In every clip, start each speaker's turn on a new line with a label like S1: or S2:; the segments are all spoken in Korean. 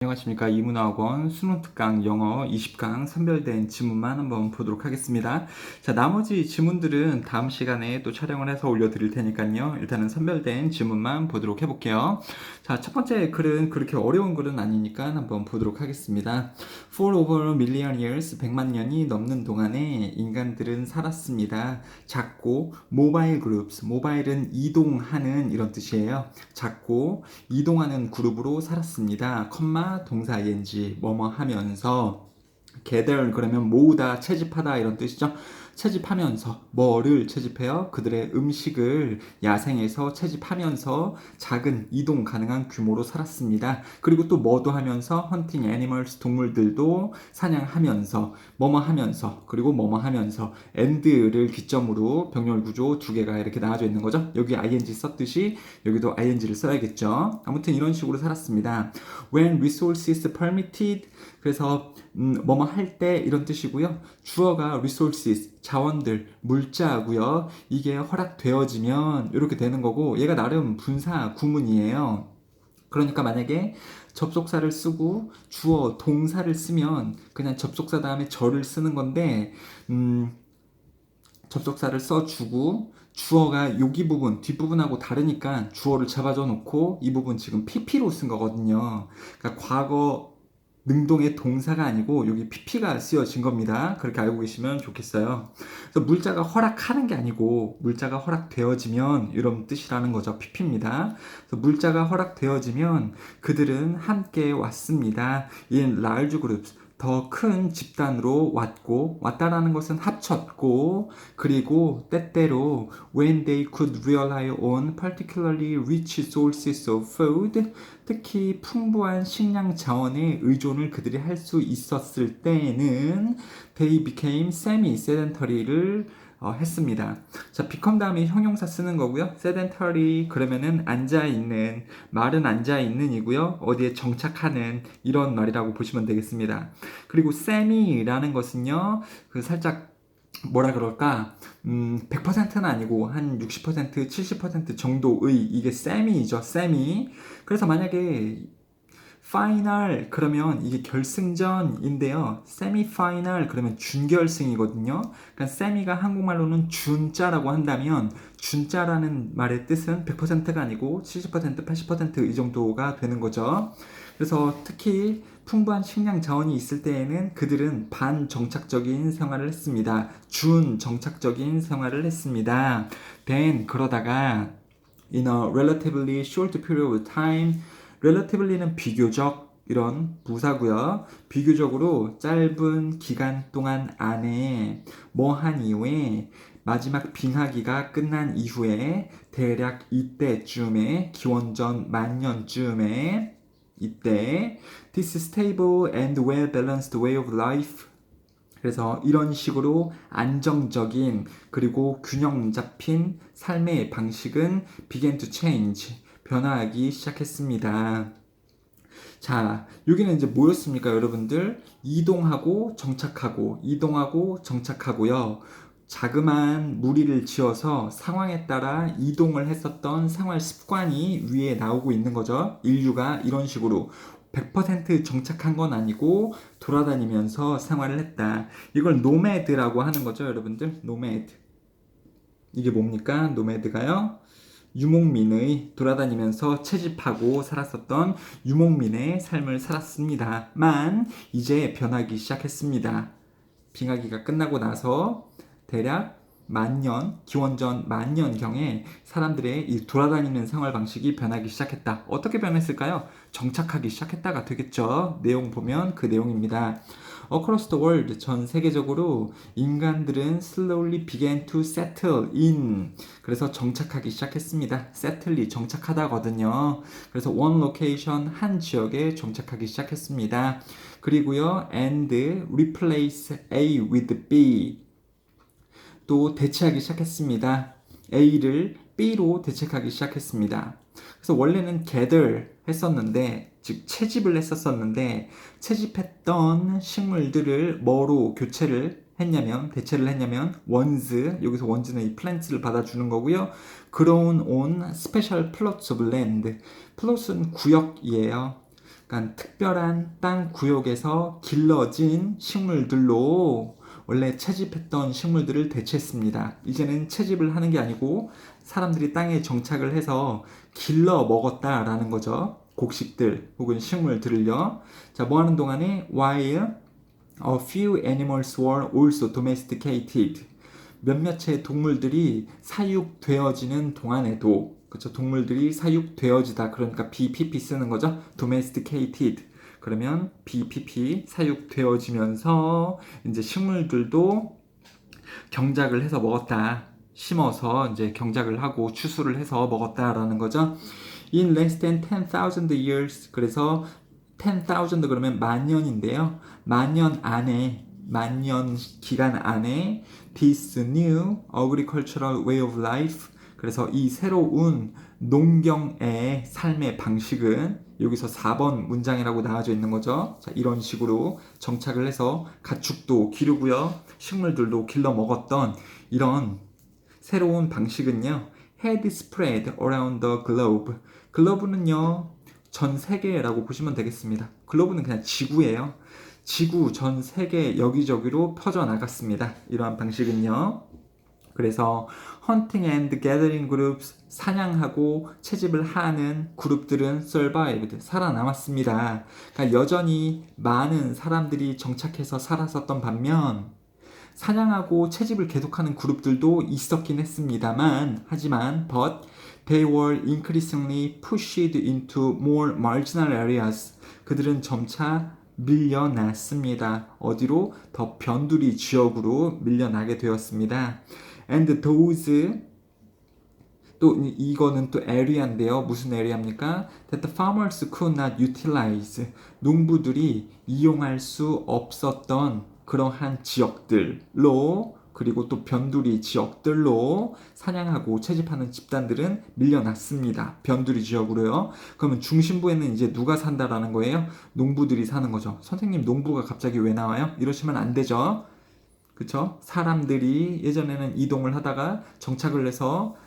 S1: 안녕하십니까. 이문화학원 수능 특강 영어 20강 선별된 지문만 한번 보도록 하겠습니다. 자, 나머지 지문들은 다음 시간에 또 촬영을 해서 올려드릴 테니까요. 일단은 선별된 지문만 보도록 해볼게요. 자, 첫 번째 글은 그렇게 어려운 글은 아니니까 한번 보도록 하겠습니다. For over a million years, 100만 년이 넘는 동안에 인간들은 살았습니다. 작고 mobile groups, mobile은 이동하는 이런 뜻이에요. 작고 이동하는 그룹으로 살았습니다. 동사 ing 뭐뭐 하면서 gather 그러면 모으다 채집하다 이런 뜻이죠. 채집하면서 뭐를 채집해요? 그들의 음식을 야생에서 채집하면서 작은 이동 가능한 규모로 살았습니다. 그리고 또 뭐도 하면서 hunting animals 동물들도 사냥하면서 뭐뭐 하면서 그리고 뭐뭐 하면서 and를 기점으로 병렬 구조 두 개가 이렇게 나와져 있는 거죠. 여기 ing 썼듯이 여기도 ing를 써야겠죠. 아무튼 이런 식으로 살았습니다. When resources permitted 그래서 뭐뭐 할 때 이런 뜻이고요. 주어가 resources, 자원들, 물자고요. 이게 허락되어지면 이렇게 되는 거고 얘가 나름 분사 구문이에요. 그러니까 만약에 접속사를 쓰고 주어 동사를 쓰면 그냥 접속사 다음에 절을 쓰는 건데 접속사를 써주고 주어가 여기 부분 뒷부분하고 다르니까 주어를 잡아줘 놓고 이 부분 지금 PP로 쓴 거거든요. 그러니까 과거 능동의 동사가 아니고 여기 PP가 쓰여진 겁니다. 그렇게 알고 계시면 좋겠어요. 그래서 물자가 허락하는 게 아니고 물자가 허락되어지면 이런 뜻이라는 거죠. PP입니다. 그래서 물자가 허락되어지면 그들은 함께 왔습니다. In large groups. 더 큰 집단으로 왔다라는 것은 합쳤고, 그리고 때때로 when they could rely on particularly rich sources of food, 특히 풍부한 식량 자원에 의존을 그들이 할 수 있었을 때에는 they became semi-sedentary를 했습니다. 자, become 다음에 형용사 쓰는 거고요. sedentary 그러면은 앉아있는, 말은 앉아있는이고요. 어디에 정착하는 이런 말이라고 보시면 되겠습니다. 그리고 semi라는 것은요, 그 살짝 뭐라 그럴까 100%는 아니고 한 60%, 70% 정도의 이게 semi이죠. semi. 그래서 만약에 파이널 그러면 이게 결승전인데요. 세미 파이널 그러면 준결승이거든요. 그러니까 세미가 한국말로는 준자라고 한다면 준자라는 말의 뜻은 100%가 아니고 70%, 80%이 정도가 되는 거죠. 그래서 특히 풍부한 식량 자원이 있을 때에는 그들은 반정착적인 생활을 했습니다. 준정착적인 생활을 했습니다. Then 그러다가 in a relatively short period of time relatively는 비교적 이런 부사고요. 비교적으로 짧은 기간 동안 안에 뭐 한 이후에 마지막 빙하기가 끝난 이후에 대략 이때쯤에 기원전 만년쯤에 이때 this stable and well balanced way of life 그래서 이런 식으로 안정적인 그리고 균형 잡힌 삶의 방식은 began to change 변화하기 시작했습니다. 자, 여기는 이제 뭐였습니까, 여러분들? 이동하고 정착하고, 이동하고 정착하고요. 자그마한 무리를 지어서 상황에 따라 이동을 했었던 생활 습관이 위에 나오고 있는 거죠. 인류가 이런 식으로 100% 정착한 건 아니고 돌아다니면서 생활을 했다. 이걸 노매드라고 하는 거죠, 여러분들. 노매드. 이게 뭡니까? 노매드가요? 유목민의 돌아다니면서 채집하고 살았었던 유목민의 삶을 살았습니다만 이제 변하기 시작했습니다. 빙하기가 끝나고 나서 대략 만년, 기원전 만년경에 사람들의 이 돌아다니는 생활 방식이 변하기 시작했다. 어떻게 변했을까요? 정착하기 시작했다가 되겠죠. 내용 보면 그 내용입니다. Across the world, 전 세계적으로 인간들은 slowly began to settle in. 그래서 정착하기 시작했습니다. settle이 정착하다거든요. 그래서 one location, 한 지역에 정착하기 시작했습니다. 그리고요, and replace A with B. 또 대체하기 시작했습니다. A를 B로 대체하기 시작했습니다. 그래서 원래는 gather 했었는데, 즉 채집을 했었었는데 채집했던 식물들을 뭐로 교체를 했냐면 대체를 했냐면 원즈 여기서 원즈는 이 플랜트를 받아주는 거고요. grown on special plots of land. 플롯은 구역이에요. 그러니까 특별한 땅 구역에서 길러진 식물들로 원래 채집했던 식물들을 대체했습니다. 이제는 채집을 하는 게 아니고 사람들이 땅에 정착을 해서 길러 먹었다라는 거죠. 곡식들 혹은 식물들을요. 자, 뭐 하는 동안에 while a few animals were also domesticated. 몇몇의 동물들이 사육되어지는 동안에도 그렇죠. 동물들이 사육되어지다. 그러니까 BPP 쓰는 거죠. domesticated. 그러면 BPP 사육되어지면서 이제 식물들도 경작을 해서 먹었다. 심어서 이제 경작을 하고 추수를 해서 먹었다라는 거죠. In less than 10,000 years. 그래서 10,000 그러면 만년인데요. 만년 기간 안에 this new agricultural way of life. 그래서 이 새로운 농경의 삶의 방식은 여기서 4번 문장이라고 나와져 있는 거죠. 자, 이런 식으로 정착을 해서 가축도 기르고요. 식물들도 길러 먹었던 이런 새로운 방식은요. had spread around the globe. 글로브는요. 전 세계라고 보시면 되겠습니다. 글로브는 그냥 지구예요. 지구 전 세계 여기저기로 퍼져 나갔습니다. 이러한 방식은요. 그래서 hunting and gathering groups, 사냥하고 채집을 하는 그룹들은 survived, 살아남았습니다. 그러니까 여전히 많은 사람들이 정착해서 살았었던 반면 사냥하고 채집을 계속하는 그룹들도 있었긴 했습니다만 but they were increasingly pushed into more marginal areas. 그들은 점차 밀려났습니다. 어디로? 더 변두리 지역으로 밀려나게 되었습니다. And those 또 이거는 또 area인데요. 무슨 area입니까? That the farmers could not utilize. 농부들이 이용할 수 없었던 그러한 지역들로 그리고 또 변두리 지역들로 사냥하고 채집하는 집단들은 밀려났습니다. 변두리 지역으로요. 그러면 중심부에는 이제 누가 산다라는 거예요? 농부들이 사는 거죠. 선생님 농부가 갑자기 왜 나와요? 이러시면 안 되죠. 그쵸? 사람들이 예전에는 이동을 하다가 정착을 해서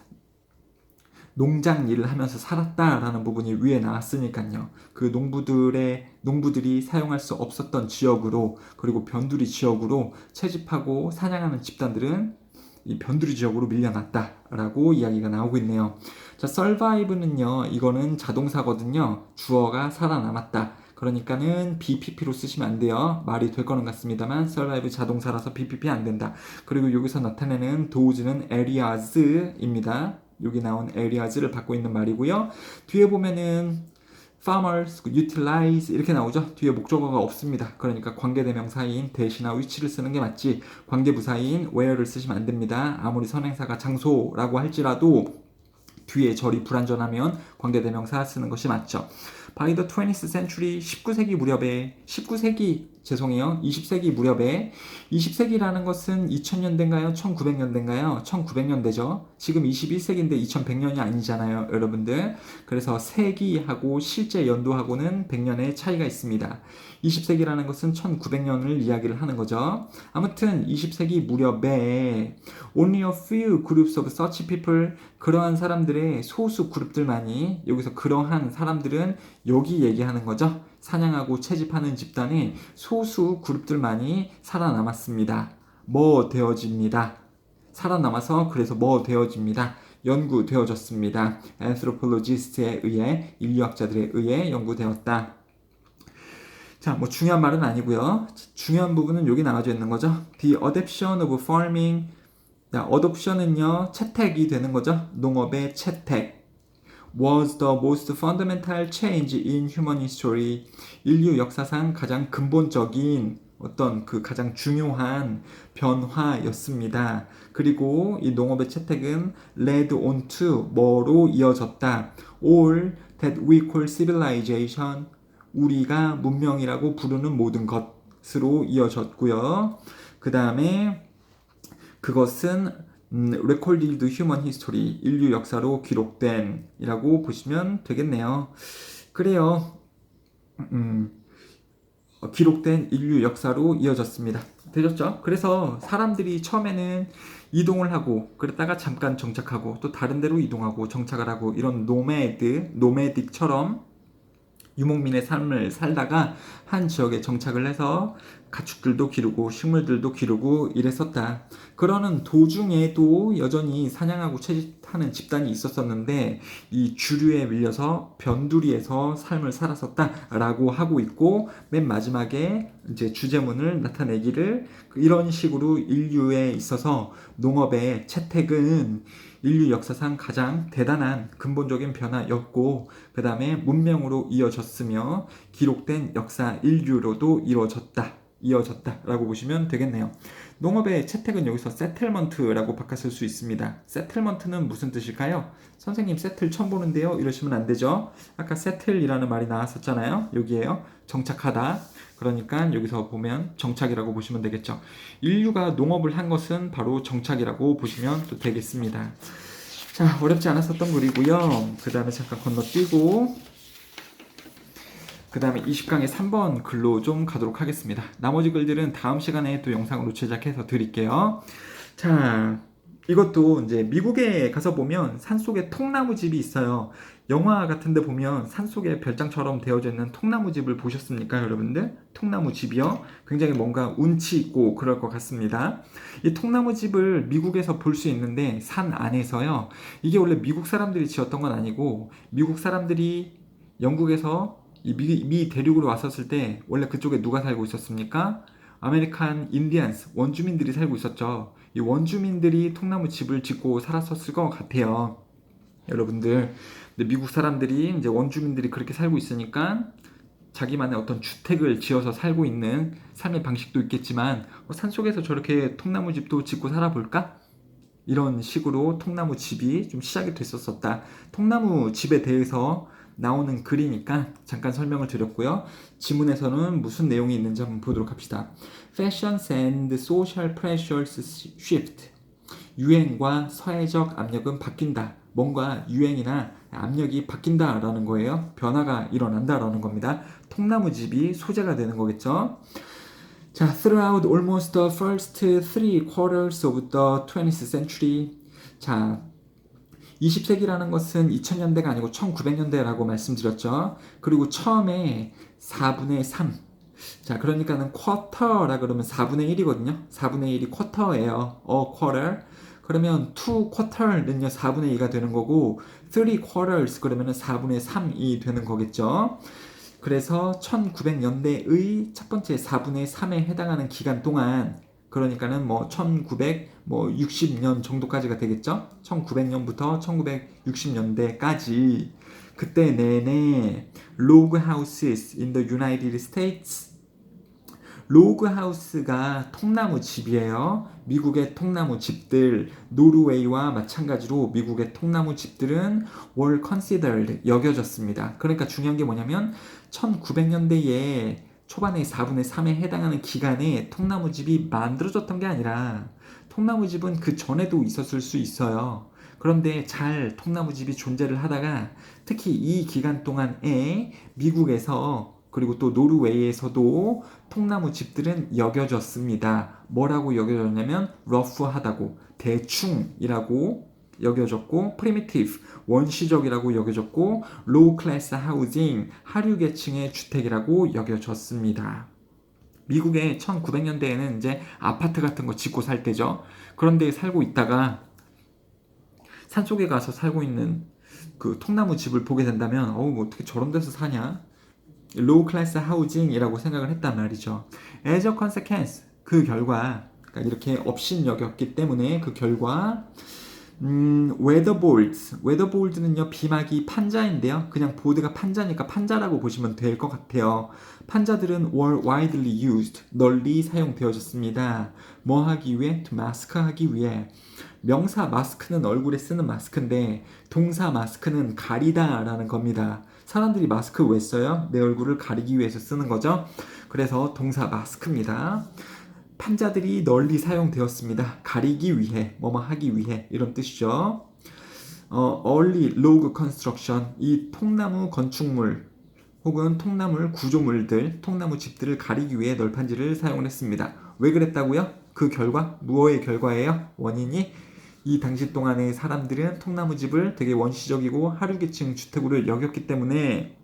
S1: 농장 일을 하면서 살았다라는 부분이 위에 나왔으니까요. 그 농부들이 사용할 수 없었던 지역으로 그리고 변두리 지역으로 채집하고 사냥하는 집단들은 이 변두리 지역으로 밀려났다라고 이야기가 나오고 있네요. 자, survive는요. 이거는 자동사거든요. 주어가 살아남았다. 그러니까는 BPP로 쓰시면 안 돼요. 말이 될 거는 같습니다만 survive 자동사라서 BPP 안 된다. 그리고 여기서 나타내는 does는 areas입니다. 여기 나온 areas를 받고 있는 말이고요. 뒤에 보면은 farmers, utilize 이렇게 나오죠. 뒤에 목적어가 없습니다. 그러니까 관계대명사인 대시나 위치를 쓰는 게 맞지 관계부사인 where를 쓰시면 안 됩니다. 아무리 선행사가 장소라고 할지라도 뒤에 절이 불완전하면 관계대명사 쓰는 것이 맞죠. By the 20th century, 19세기 무렵에 20세기 무렵에 20세기라는 것은 2000년대인가요? 1900년대인가요? 1900년대죠. 지금 21세기인데 2100년이 아니잖아요, 여러분들. 그래서 세기하고 실제 연도하고는 100년의 차이가 있습니다. 20세기라는 것은 1900년을 이야기를 하는 거죠. 아무튼 20세기 무렵에 only a few groups of such people, 그러한 사람들의 소수 그룹들만이, 여기서 그러한 사람들은 여기 얘기하는 거죠. 사냥하고 채집하는 집단의 소수 그룹들만이 살아남았습니다. 뭐 되어집니다. 살아남아서 그래서 뭐 되어집니다. 연구되어졌습니다. anthropologist에 의해, 인류학자들에 의해 연구되었다. 자, 뭐 중요한 말은 아니고요. 중요한 부분은 여기 나와져 있는 거죠. The adoption of farming. 자, adoption은요, 채택이 되는 거죠. 농업의 채택. was the most fundamental change in human history. 인류 역사상 가장 근본적인 어떤 그 가장 중요한 변화였습니다. 그리고 이 농업의 채택은 led on to 뭐로 이어졌다. all that we call civilization. 우리가 문명이라고 부르는 모든 것으로 이어졌고요. 그 다음에 그것은 recorded human history, 인류 역사로 기록된 이라고 보시면 되겠네요. 그래요. 기록된 인류 역사로 이어졌습니다. 되셨죠? 그래서 사람들이 처음에는 이동을 하고 그러다가 잠깐 정착하고 또 다른 데로 이동하고 정착을 하고 이런 노매딕처럼 유목민의 삶을 살다가 한 지역에 정착을 해서 가축들도 기르고 식물들도 기르고 이랬었다. 그러는 도중에도 여전히 사냥하고 채집하는 집단이 있었었는데 이 주류에 밀려서 변두리에서 삶을 살았었다라고 하고 있고, 맨 마지막에 이제 주제문을 나타내기를 이런 식으로 인류에 있어서 농업의 채택은 인류 역사상 가장 대단한 근본적인 변화였고, 그 다음에 문명으로 이어졌으며 기록된 역사 인류로도 이어졌다라고 보시면 되겠네요. 농업의 채택은 여기서 세틀먼트라고 바꿨을 수 있습니다. 세틀먼트는 무슨 뜻일까요? 선생님 세틀 처음 보는데요, 이러시면 안 되죠. 아까 세틀이라는 말이 나왔었잖아요. 여기에요. 정착하다. 그러니까 여기서 보면 정착이라고 보시면 되겠죠. 인류가 농업을 한 것은 바로 정착이라고 보시면 또 되겠습니다. 자, 어렵지 않았었던 글이고요. 그 다음에 잠깐 건너뛰고 그 다음에 20강의 3번 글로 좀 가도록 하겠습니다. 나머지 글들은 다음 시간에 또 영상으로 제작해서 드릴게요. 자, 이것도 이제 미국에 가서 보면 산속에 통나무집이 있어요. 영화 같은 데 보면 산속에 별장처럼 되어져 있는 통나무집을 보셨습니까, 여러분들? 통나무집이요. 굉장히 뭔가 운치 있고 그럴 것 같습니다. 이 통나무집을 미국에서 볼 수 있는데 산 안에서요. 이게 원래 미국 사람들이 지었던 건 아니고 미국 사람들이 영국에서 이 미 대륙으로 왔었을 때 원래 그쪽에 누가 살고 있었습니까? 아메리칸 인디언스, 원주민들이 살고 있었죠. 이 원주민들이 통나무 집을 짓고 살았었을 것 같아요. 여러분들. 근데 미국 사람들이 이제 원주민들이 그렇게 살고 있으니까 자기만의 어떤 주택을 지어서 살고 있는 삶의 방식도 있겠지만 산속에서 저렇게 통나무 집도 짓고 살아볼까? 이런 식으로 통나무 집이 좀 시작이 됐었다. 통나무 집에 대해서 나오는 글이니까 잠깐 설명을 드렸고요. 지문에서는 무슨 내용이 있는지 한번 보도록 합시다. Fashions and social pressures shift. 유행과 사회적 압력은 바뀐다. 뭔가 유행이나 압력이 바뀐다라는 거예요. 변화가 일어난다라는 겁니다. 통나무집이 소재가 되는 거겠죠. 자, throughout almost the first three quarters of the 20th century. 자, 20세기라는 것은 2000년대가 아니고 1900년대라고 말씀드렸죠. 그리고 처음에 4분의 3. 자, 그러니까는 쿼터라 그러면 4분의 1이거든요. 4분의 1이 쿼터예요. quarter. 그러면 2 quarter는요 4분의 2가 되는 거고 3 quarters 그러면은 4분의 3이 되는 거겠죠. 그래서 1900년대의 첫 번째 4분의 3에 해당하는 기간 동안, 그러니까는 뭐 1960년 정도까지가 되겠죠. 1900년부터 1960년대까지 그때 내내 log houses in the United States. 로그 하우스가 통나무 집이에요. 미국의 통나무 집들, 노르웨이와 마찬가지로 미국의 통나무 집들은 were considered, 여겨졌습니다. 그러니까 중요한 게 뭐냐면 1900년대에 초반에 4분의 3에 해당하는 기간에 통나무 집이 만들어졌던 게 아니라 통나무 집은 그 전에도 있었을 수 있어요. 그런데 잘 통나무 집이 존재를 하다가 특히 이 기간 동안에 미국에서 그리고 또 노르웨이에서도 통나무 집들은 여겨졌습니다. 뭐라고 여겨졌냐면 러프하다고, 대충이라고 여겨졌고, primitive, 원시적이라고 여겨졌고, low class housing, 하류계층의 주택이라고 여겨졌습니다. 미국의 1900년대에는 이제 아파트 같은 거 짓고 살 때죠. 그런데 살고 있다가 산속에 가서 살고 있는 그 통나무 집을 보게 된다면 뭐 어떻게 저런 데서 사냐? 로우 클래스 하우징이라고 생각을 했단 말이죠. As a consequence, 그 결과, 그러니까 이렇게 업신여겼기 때문에 그 결과 weatherboards는요 비막이 판자인데요. 그냥 보드가 판자니까 판자라고 보시면 될 것 같아요. 판자들은 were widely used, 널리 사용되어졌습니다. 뭐 하기 위해? To mask, 하기 위해. 명사 마스크는 얼굴에 쓰는 마스크인데 동사 마스크는 가리다 라는 겁니다. 사람들이 마스크 왜 써요? 내 얼굴을 가리기 위해서 쓰는 거죠. 그래서 동사 마스크입니다. 판자들이 널리 사용되었습니다. 가리기 위해, 뭐뭐 하기 위해, 이런 뜻이죠. early log construction, 이 통나무 건축물 혹은 통나무 구조물들, 통나무 집들을 가리기 위해 널판지를 사용을 했습니다. 왜 그랬다고요? 그 결과, 무엇의 결과예요? 원인이 이 당시 동안의 사람들은 통나무 집을 되게 원시적이고 하류계층 주택으로 여겼기 때문에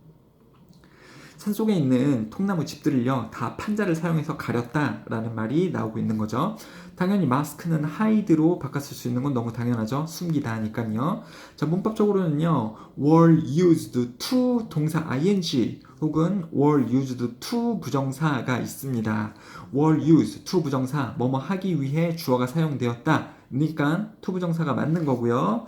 S1: 산속에 있는 통나무 집들을요, 다 판자를 사용해서 가렸다라는 말이 나오고 있는 거죠. 당연히 마스크는 hide로 바꿨을 수 있는 건 너무 당연하죠. 숨기다 하니까요. 자, 문법적으로는요, were used to 동사 ing 혹은 were used to 부정사가 있습니다. were used to 부정사, 뭐뭐 하기 위해 주어가 사용되었다. 그러니까 to 부정사가 맞는 거고요.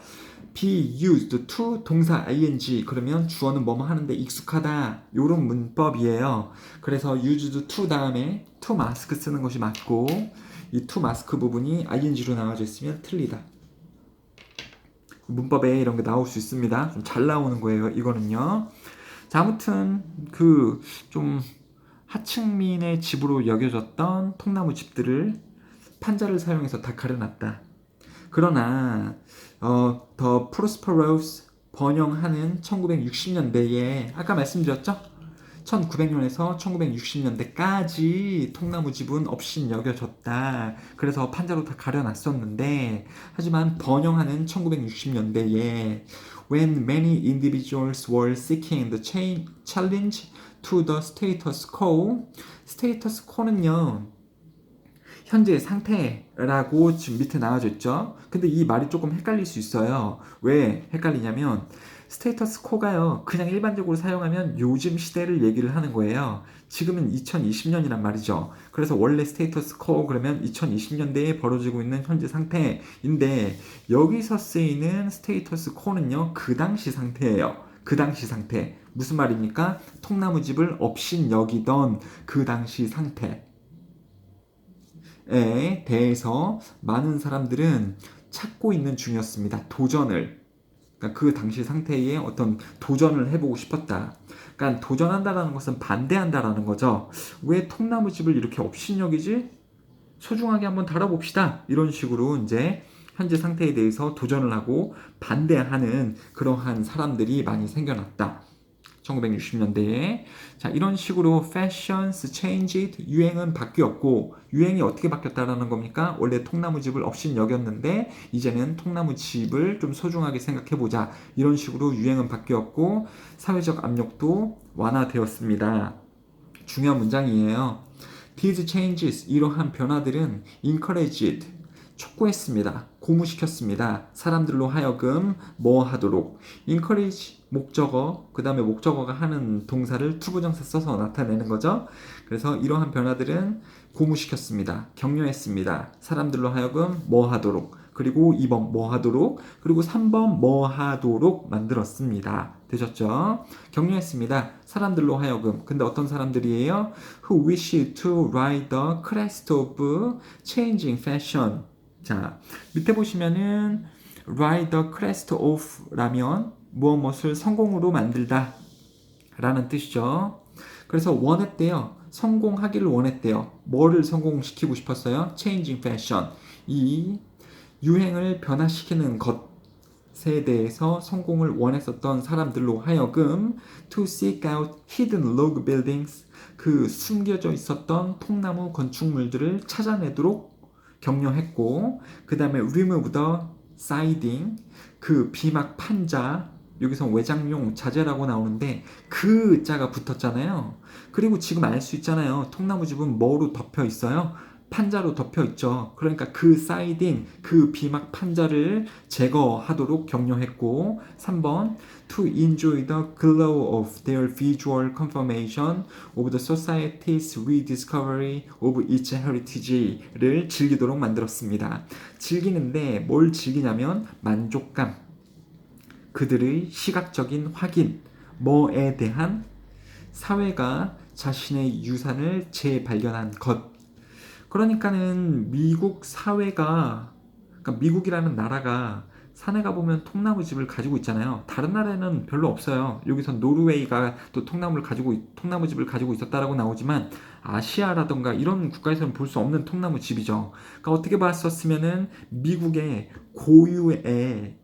S1: be used to 동사 ing 그러면 주어는 뭐뭐 하는데 익숙하다 요런 문법이에요. 그래서 used to 다음에 to mask 쓰는 것이 맞고 이 to mask 부분이 ing로 나와져 있으면 틀리다. 문법에 이런 게 나올 수 있습니다. 좀 잘 나오는 거예요. 이거는요. 자, 아무튼 그 좀 하층민의 집으로 여겨졌던 통나무 집들을 판자를 사용해서 다 가려놨다. 그러나 더 프로스퍼러스 번영하는 1960년대에 아까 말씀드렸죠? 1900년에서 1960년대까지 통나무 집은 없인 여겨졌다. 그래서 판자로 다 가려놨었는데 하지만 번영하는 1960년대에 when many individuals were seeking the challenge to the status quo status quo는요 현재의 상태라고 지금 밑에 나와져 있죠. 근데 이 말이 조금 헷갈릴 수 있어요. 왜 헷갈리냐면 스테이터스 코가요. 그냥 일반적으로 사용하면 요즘 시대를 얘기를 하는 거예요. 지금은 2020년이란 말이죠. 그래서 원래 스테이터스 코 그러면 2020년대에 벌어지고 있는 현재 상태인데 여기서 쓰이는 스테이터스 코는요. 그 당시 상태예요. 그 당시 상태. 무슨 말입니까? 통나무집을 없인 여기던 그 당시 상태. 에 대해서 많은 사람들은 찾고 있는 중이었습니다. 도전을. 그러니까 그 당시 상태에 어떤 도전을 해보고 싶었다. 그러니까 도전한다라는 것은 반대한다라는 거죠. 왜 통나무집을 이렇게 업신여기지? 소중하게 한번 다뤄봅시다. 이런 식으로 이제 현재 상태에 대해서 도전을 하고 반대하는 그러한 사람들이 많이 생겨났다. 1960년대에 자 이런 식으로 fashions changed 유행은 바뀌었고 유행이 어떻게 바뀌었다라는 겁니까? 원래 통나무집을 없인 여겼는데 이제는 통나무집을 좀 소중하게 생각해보자 이런 식으로 유행은 바뀌었고 사회적 압력도 완화되었습니다. 중요한 문장이에요. These changes 이러한 변화들은 encouraged 촉구했습니다. 고무시켰습니다. 사람들로 하여금 뭐 하도록 encourage 목적어 그 다음에 목적어가 하는 동사를 투부정사 써서 나타내는 거죠. 그래서 이러한 변화들은 고무시켰습니다. 격려했습니다. 사람들로 하여금 뭐 하도록 그리고 2번 뭐 하도록 그리고 3번 뭐 하도록 만들었습니다. 되셨죠? 격려했습니다. 사람들로 하여금 근데 어떤 사람들이에요? Who wish to ride the crest of changing fashion 자, 밑에 보시면은 ride the crest of 라면 무엇을 성공으로 만들다 라는 뜻이죠. 그래서 원했대요. 성공하기를 원했대요. 뭐를 성공시키고 싶었어요? changing fashion. 이 유행을 변화시키는 것에 대해서 성공을 원했었던 사람들로 하여금 to seek out hidden log buildings 그 숨겨져 있었던 통나무 건축물들을 찾아내도록 격려했고 그 다음에 remove the siding 그 비막 판자 여기서 외장용 자재라고 나오는데 그 자가 붙었잖아요. 그리고 지금 알 수 있잖아요. 통나무집은 뭐로 덮여 있어요? 판자로 덮여 있죠. 그러니까 그 사이딩, 그 비막 판자를 제거하도록 격려했고 3번 to enjoy the glow of their visual confirmation of the society's rediscovery of its heritage를 즐기도록 만들었습니다. 즐기는데 뭘 즐기냐면 만족감, 그들의 시각적인 확인, 뭐에 대한 사회가 자신의 유산을 재발견한 것 그러니까는 미국 사회가 그러니까 미국이라는 나라가 산에 가보면 통나무집을 가지고 있잖아요. 다른 나라에는 별로 없어요. 여기서 노르웨이가 또 통나무집을 가지고 있었다라고 나오지만 아시아라던가 이런 국가에서는 볼 수 없는 통나무집이죠. 그러니까 어떻게 봤었으면은 미국의 고유의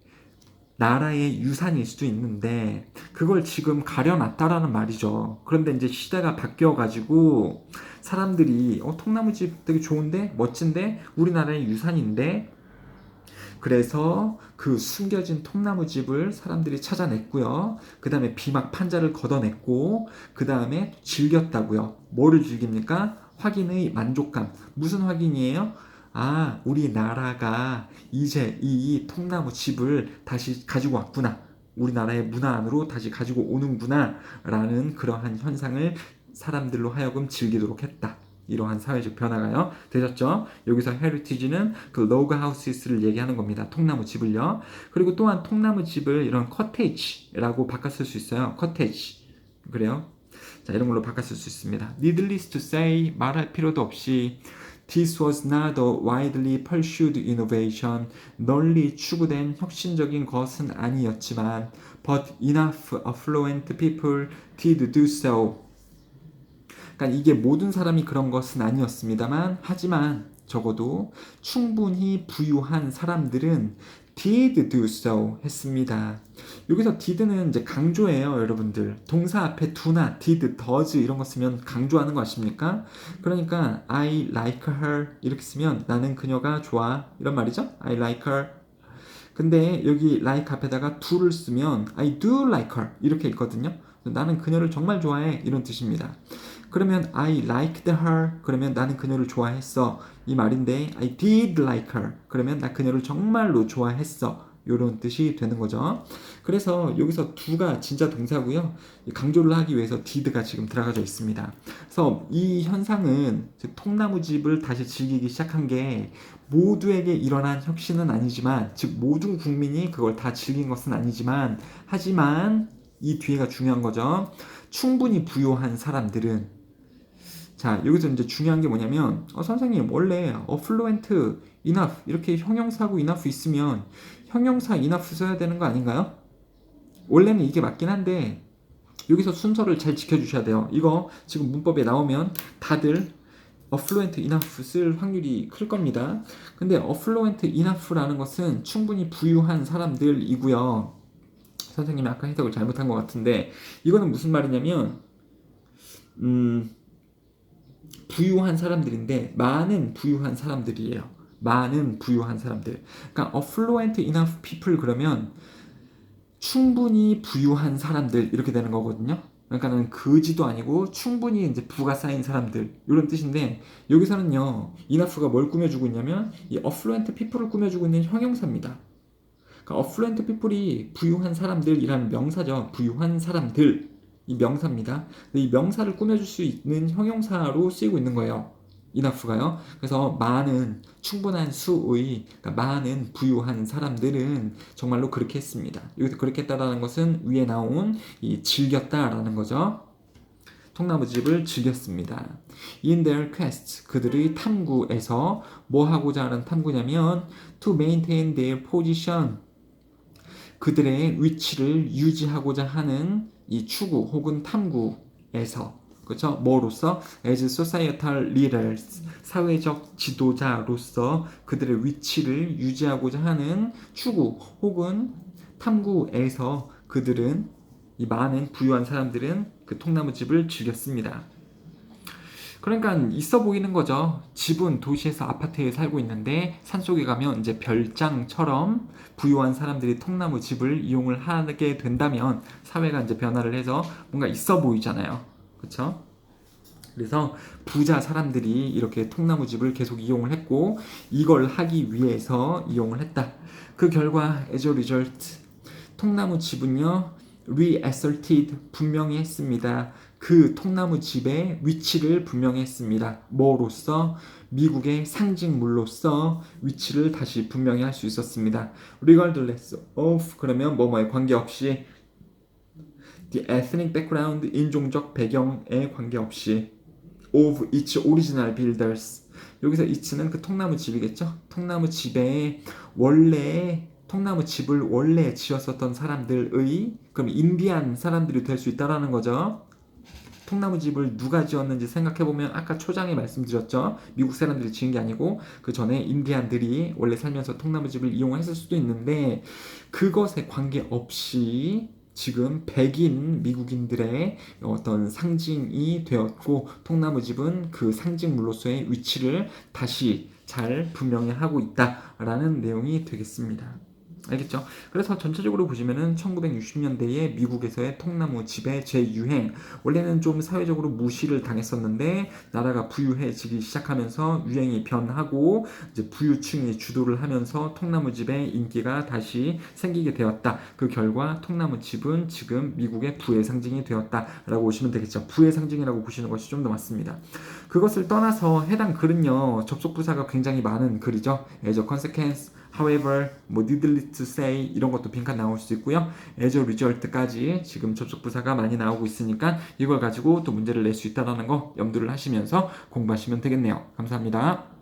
S1: 나라의 유산일 수도 있는데 그걸 지금 가려놨다라는 말이죠. 그런데 이제 시대가 바뀌어가지고 사람들이 통나무집 되게 좋은데 멋진데 우리나라의 유산인데 그래서 그 숨겨진 통나무 집을 사람들이 찾아냈고요. 그 다음에 비막 판자를 걷어냈고, 그 다음에 즐겼다고요. 뭐를 즐깁니까? 확인의 만족감. 무슨 확인이에요? 아, 우리나라가 이제 이 통나무 집을 다시 가지고 왔구나. 우리나라의 문화 안으로 다시 가지고 오는구나. 라는 그러한 현상을 사람들로 하여금 즐기도록 했다. 이러한 사회적 변화가요 되셨죠? 여기서 헤리티지는 그 로그 하우스를 얘기하는 겁니다. 통나무 집을요. 그리고 또한 통나무 집을 이런 커테이지라고 바꿨을 수 있어요. 커테이지. 그래요? 자, 이런 걸로 바꿨을 수 있습니다. Needless to say, 말할 필요도 없이 This was not a widely pursued innovation. 널리 추구된 혁신적인 것은 아니었지만 but enough affluent people did do so. 그러니까 이게 모든 사람이 그런 것은 아니었습니다만 하지만 적어도 충분히 부유한 사람들은 did do so 했습니다. 여기서 did는 이제 강조예요, 여러분들. 동사 앞에 do나 did, does 이런 거 쓰면 강조하는 거 아십니까? 그러니까 I like her 이렇게 쓰면 나는 그녀가 좋아 이런 말이죠. I like her. 근데 여기 like 앞에다가 do를 쓰면 I do like her 이렇게 읽거든요. 나는 그녀를 정말 좋아해 이런 뜻입니다. 그러면 I liked her 그러면 나는 그녀를 좋아했어 이 말인데 I did like her 그러면 나 그녀를 정말로 좋아했어 이런 뜻이 되는 거죠. 그래서 여기서 do가 진짜 동사고요. 강조를 하기 위해서 did가 지금 들어가져 있습니다. 그래서 이 현상은 통나무 집을 다시 즐기기 시작한 게 모두에게 일어난 혁신은 아니지만 즉 모든 국민이 그걸 다 즐긴 것은 아니지만 하지만 이 뒤에가 중요한 거죠. 충분히 부유한 사람들은 자 여기서 이제 중요한 게 뭐냐면 선생님 원래 affluent, enough 이렇게 형용사하고 enough 있으면 형용사 enough 써야 되는 거 아닌가요? 원래는 이게 맞긴 한데 여기서 순서를 잘 지켜주셔야 돼요. 이거 지금 문법에 나오면 다들 affluent, enough 쓸 확률이 클 겁니다. 근데 affluent, enough라는 것은 충분히 부유한 사람들이고요. 선생님이 아까 해석을 잘못한 것 같은데 이거는 무슨 말이냐면 부유한 사람들인데 많은 부유한 사람들이에요. 많은 부유한 사람들. 그러니까 affluent enough people 그러면 충분히 부유한 사람들 이렇게 되는 거거든요. 그러니까는 거지도 아니고 충분히 이제 부가 쌓인 사람들 이런 뜻인데 여기서는요 enough가 뭘 꾸며주고 있냐면 이 affluent people을 꾸며주고 있는 형용사입니다. 그러니까 affluent people이 부유한 사람들이라는 명사죠. 부유한 사람들 이 명사입니다. 이 명사를 꾸며줄 수 있는 형용사로 쓰이고 있는 거예요. enough가요. 그래서 많은 충분한 수의 그러니까 많은 부유한 사람들은 정말로 그렇게 했습니다. 여기서 그렇게 했다라는 것은 위에 나온 이 즐겼다라는 거죠. 통나무집을 즐겼습니다. In their quest, 그들의 탐구에서 뭐 하고자 하는 탐구냐면 to maintain their position, 그들의 위치를 유지하고자 하는 이 추구 혹은 탐구에서 그렇죠? 뭐로서 as societal leaders, 사회적 지도자로서 그들의 위치를 유지하고자 하는 추구 혹은 탐구에서 그들은 이 많은 부유한 사람들은 그 통나무집을 즐겼습니다. 그러니까 있어 보이는 거죠. 집은 도시에서 아파트에 살고 있는데 산속에 가면 이제 별장처럼 부유한 사람들이 통나무 집을 이용을 하게 된다면 사회가 이제 변화를 해서 뭔가 있어 보이잖아요. 그렇죠? 그래서 부자 사람들이 이렇게 통나무 집을 계속 이용을 했고 이걸 하기 위해서 이용을 했다. 그 결과 as a result 통나무 집은요 reasserted 분명히 했습니다. 그 통나무 집의 위치를 분명히 했습니다. 뭐로서? 미국의 상징물로서 위치를 다시 분명히 할 수 있었습니다. regardless of 그러면 뭐뭐에 관계없이 the ethnic background 인종적 배경에 관계없이 of its original builders 여기서 it는 그 통나무 집이겠죠? 통나무 집에 원래 통나무 집을 원래 지었었던 사람들의 그럼 인디안 사람들이 될 수 있다라는 거죠. 통나무 집을 누가 지었는지 생각해보면 아까 초장에 말씀드렸죠. 미국 사람들이 지은 게 아니고 그 전에 인디안들이 원래 살면서 통나무 집을 이용했을 수도 있는데 그것에 관계없이 지금 백인 미국인들의 어떤 상징이 되었고 통나무집은 그 상징물로서의 위치를 다시 잘 분명히 하고 있다라는 내용이 되겠습니다. 알겠죠? 그래서 전체적으로 보시면은 1960년대에 미국에서의 통나무 집의 재유행, 원래는 좀 사회적으로 무시를 당했었는데 나라가 부유해지기 시작하면서 유행이 변하고 이제 부유층이 주도를 하면서 통나무 집의 인기가 다시 생기게 되었다. 그 결과 통나무 집은 지금 미국의 부의 상징이 되었다라고 보시면 되겠죠. 부의 상징이라고 보시는 것이 좀 더 맞습니다. 그것을 떠나서 해당 글은요, 접속 부사가 굉장히 많은 글이죠. as a consequence, however, 뭐 needless to say 이런 것도 빈칸 나올 수 있고요. as a result까지 지금 접속 부사가 많이 나오고 있으니까 이걸 가지고 또 문제를 낼 수 있다는 거 염두를 하시면서 공부하시면 되겠네요. 감사합니다.